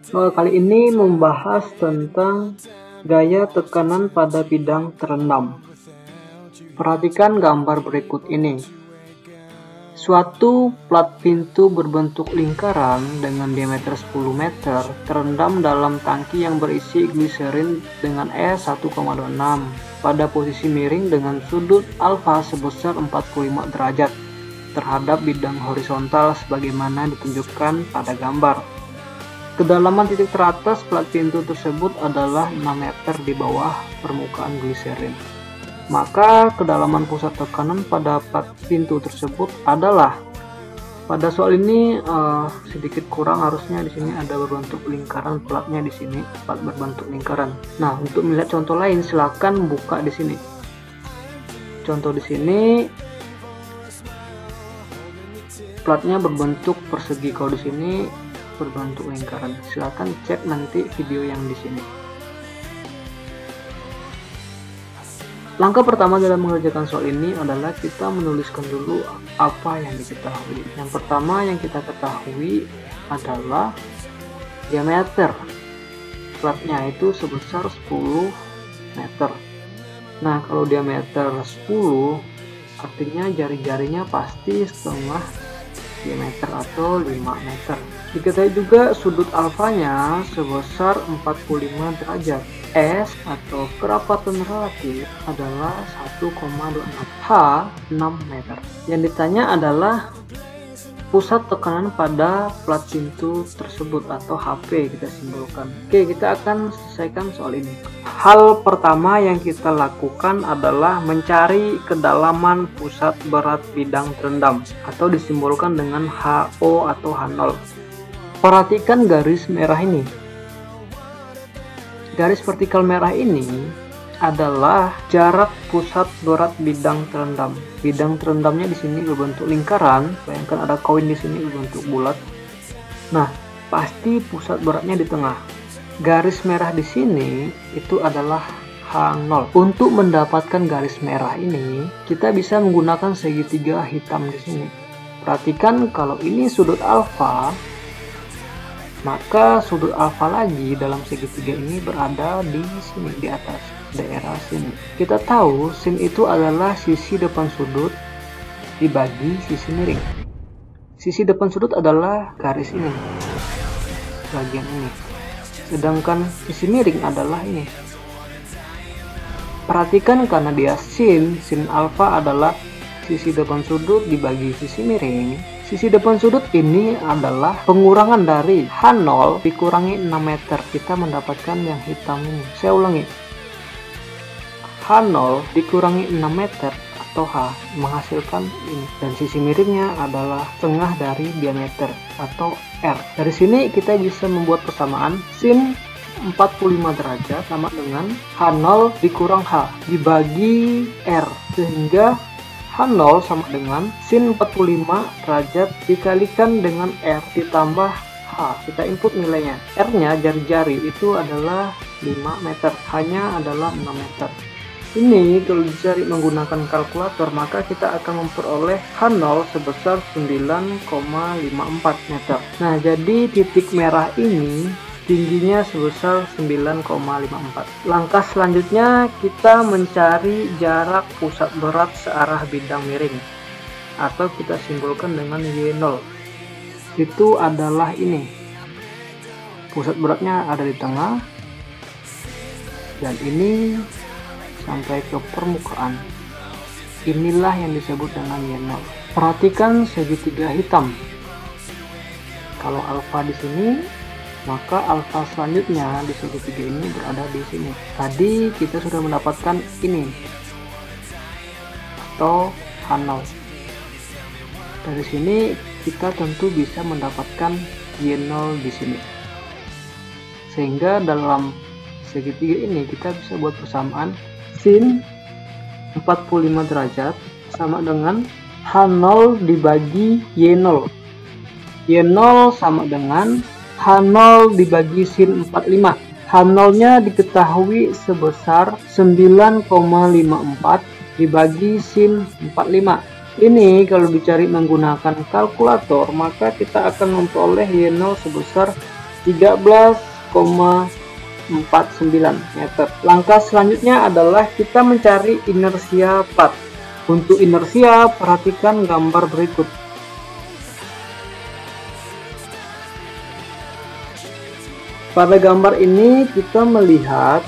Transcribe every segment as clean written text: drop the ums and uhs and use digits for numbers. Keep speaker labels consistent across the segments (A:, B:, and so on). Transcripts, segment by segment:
A: Kali ini membahas tentang gaya tekanan pada bidang terendam. Perhatikan gambar berikut ini. Suatu plat pintu berbentuk lingkaran dengan diameter 10 meter terendam dalam tangki yang berisi gliserin dengan E1,26 pada posisi miring dengan sudut alfa sebesar 45 derajat terhadap bidang horizontal sebagaimana ditunjukkan pada gambar. Kedalaman titik teratas plat pintu tersebut adalah 6 meter di bawah permukaan gliserin. Maka kedalaman pusat tekanan pada plat pintu tersebut adalah, pada soal ini sedikit kurang, harusnya di sini ada berbentuk lingkaran platnya di sini, plat berbentuk lingkaran. Nah, untuk melihat contoh lain silakan buka di sini. Contoh di sini platnya berbentuk persegi, kalau di sini berbentuk lingkaran. Silakan cek nanti video yang di sini. Langkah pertama dalam mengerjakan soal ini adalah kita menuliskan dulu apa yang diketahui. Yang pertama yang kita ketahui adalah diameter platnya itu sebesar 10 meter. Nah, kalau diameter 10 artinya jari-jarinya pasti setengah diameter atau 5 meter. Diketahui juga sudut alfanya sebesar 45 derajat. S atau kerapatan relatif adalah 1,26. H 6 meter. Yang ditanya adalah pusat tekanan pada plat pintu tersebut atau HP kita simbolkan. Oke, kita akan selesaikan soal ini. Hal pertama yang kita lakukan adalah mencari kedalaman pusat berat bidang terendam atau disimbolkan dengan HO atau H0. Perhatikan garis merah ini. Garis vertikal merah ini adalah jarak pusat berat bidang terendam. Bidang terendamnya di sini berbentuk lingkaran. Bayangkan ada koin di sini berbentuk bulat. Nah, pasti pusat beratnya di tengah. Garis merah di sini itu adalah H0. Untuk mendapatkan garis merah ini, kita bisa menggunakan segitiga hitam di sini. Perhatikan kalau ini sudut alfa, maka sudut alfa lagi dalam segitiga ini berada di sini, di atas daerah sini. Kita tahu sin itu adalah sisi depan sudut dibagi sisi miring. Sisi depan sudut adalah garis ini, bagian ini. Sedangkan sisi miring adalah ini. Perhatikan karena dia sin alfa adalah sisi depan sudut dibagi sisi miring. Sisi depan sudut ini adalah pengurangan dari H0 dikurangi 6 meter. Kita mendapatkan yang hitam ini. Saya ulangi. H0 dikurangi 6 meter atau H menghasilkan ini. Dan sisi miringnya adalah setengah dari diameter atau R. Dari sini kita bisa membuat persamaan sin 45 derajat sama dengan H0 dikurang H dibagi R. Sehingga H0 sama dengan sin 45 derajat dikalikan dengan R ditambah H. Kita input nilainya. R-nya jari-jari itu adalah 5 meter. H-nya adalah 6 meter. Ini kalau dicari menggunakan kalkulator, maka kita akan memperoleh H0 sebesar 9,54 meter. Nah, jadi titik merah ini tingginya sebesar 9,54. Langkah selanjutnya kita mencari jarak pusat berat searah bidang miring atau kita simbolkan dengan Y0. Itu adalah ini. Pusat beratnya ada di tengah dan ini sampai ke permukaan. Inilah yang disebut dengan Y0. Perhatikan segitiga hitam. Kalau alfa di sini, maka alfa selanjutnya di segitiga ini berada di sini. Tadi kita sudah mendapatkan ini atau H0. Dari sini kita tentu bisa mendapatkan Y0 di sini. Sehingga dalam segitiga ini kita bisa buat persamaan sin 45 derajat sama dengan H0 dibagi Y0. Y0 sama dengan H0 dibagi sin 45. H0 nya diketahui sebesar 9,54 dibagi sin 45. Ini kalau dicari menggunakan kalkulator, maka kita akan memperoleh Y0 sebesar 13,49 meter. Langkah selanjutnya adalah kita mencari inersia path. Untuk inersia, perhatikan gambar berikut. Pada gambar ini kita melihat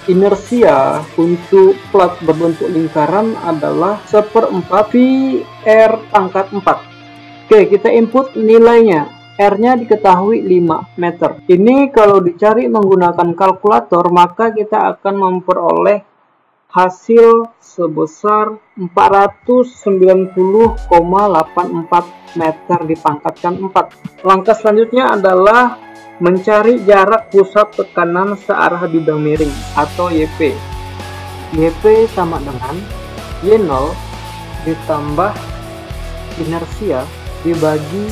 A: inersia untuk plat berbentuk lingkaran adalah 1/4 VR pangkat 4. Oke, kita input nilainya. R-nya diketahui 5 meter. Ini kalau dicari menggunakan kalkulator, maka kita akan memperoleh hasil sebesar 490,84 meter dipangkatkan 4. Langkah selanjutnya adalah mencari jarak pusat tekanan searah bidang miring atau YP. YP sama dengan Y0 ditambah inersia dibagi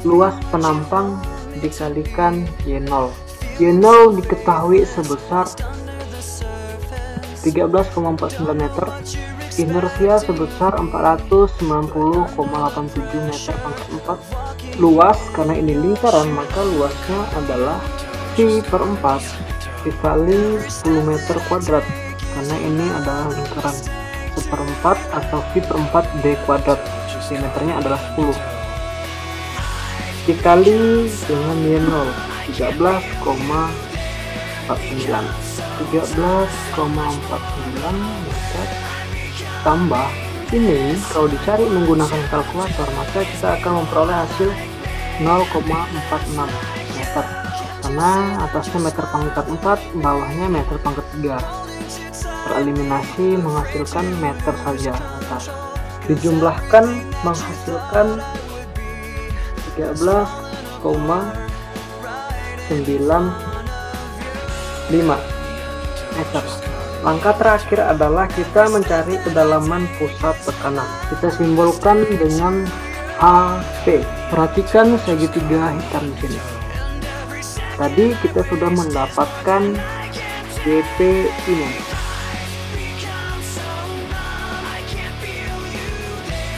A: luas penampang dikalikan Y0. Y0 diketahui sebesar 13,49 meter, inersia sebesar 490,87 meter pangkat 4. Luas, karena ini lingkaran maka luasnya adalah V/4 dikali 10 meter kuadrat, karena ini adalah lingkaran 1/4 atau V/4 D kuadrat, diameternya adalah 10 dikali dengan Y0 13,49 meter tambah ini. Kalau dicari menggunakan kalkulator, maka kita akan memperoleh hasil 0,46 meter, karena atasnya meter pangkat 4, bawahnya meter pangkat 3. Tereliminasi menghasilkan meter saja. Dijumlahkan menghasilkan 13,95 meter. Langkah terakhir adalah kita mencari kedalaman pusat tekanan. Kita simbolkan dengan HP. Perhatikan segitiga hitam di sini. Tadi kita sudah mendapatkan YP ini.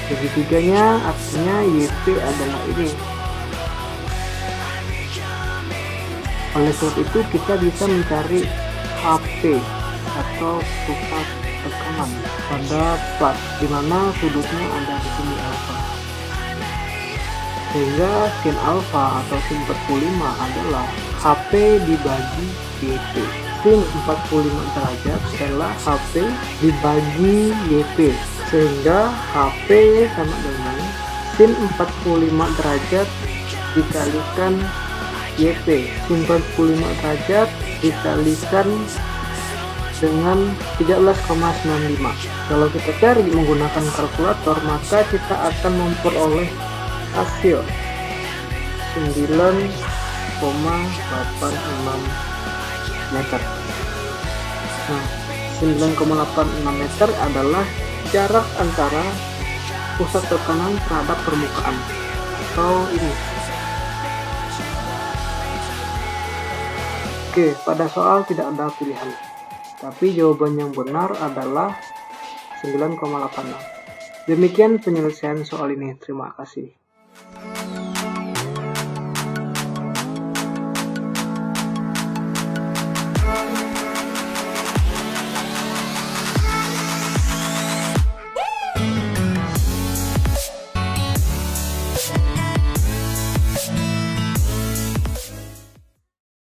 A: Segitiganya artinya YP adalah ini. Oleh sebab itu kita bisa mencari HP atau pusat tekanan pada plat, dimana sudutnya ada di sini alfa, sehingga sin alfa atau sin 45 adalah HP dibagi YP. Sin 45 derajat adalah HP dibagi YP, sehingga HP sama dengan sin 45 derajat dikalikan YP. Sin 45 derajat dikalikan dengan 13,95. Kalau kita cari menggunakan kalkulator, maka kita akan memperoleh hasil 9,86 meter. Nah, 9,86 meter adalah jarak antara pusat tekanan terhadap permukaan atau ini. Oke, pada soal tidak ada pilihan, tapi jawaban yang benar adalah 9,86. Demikian penyelesaian soal ini. Terima kasih.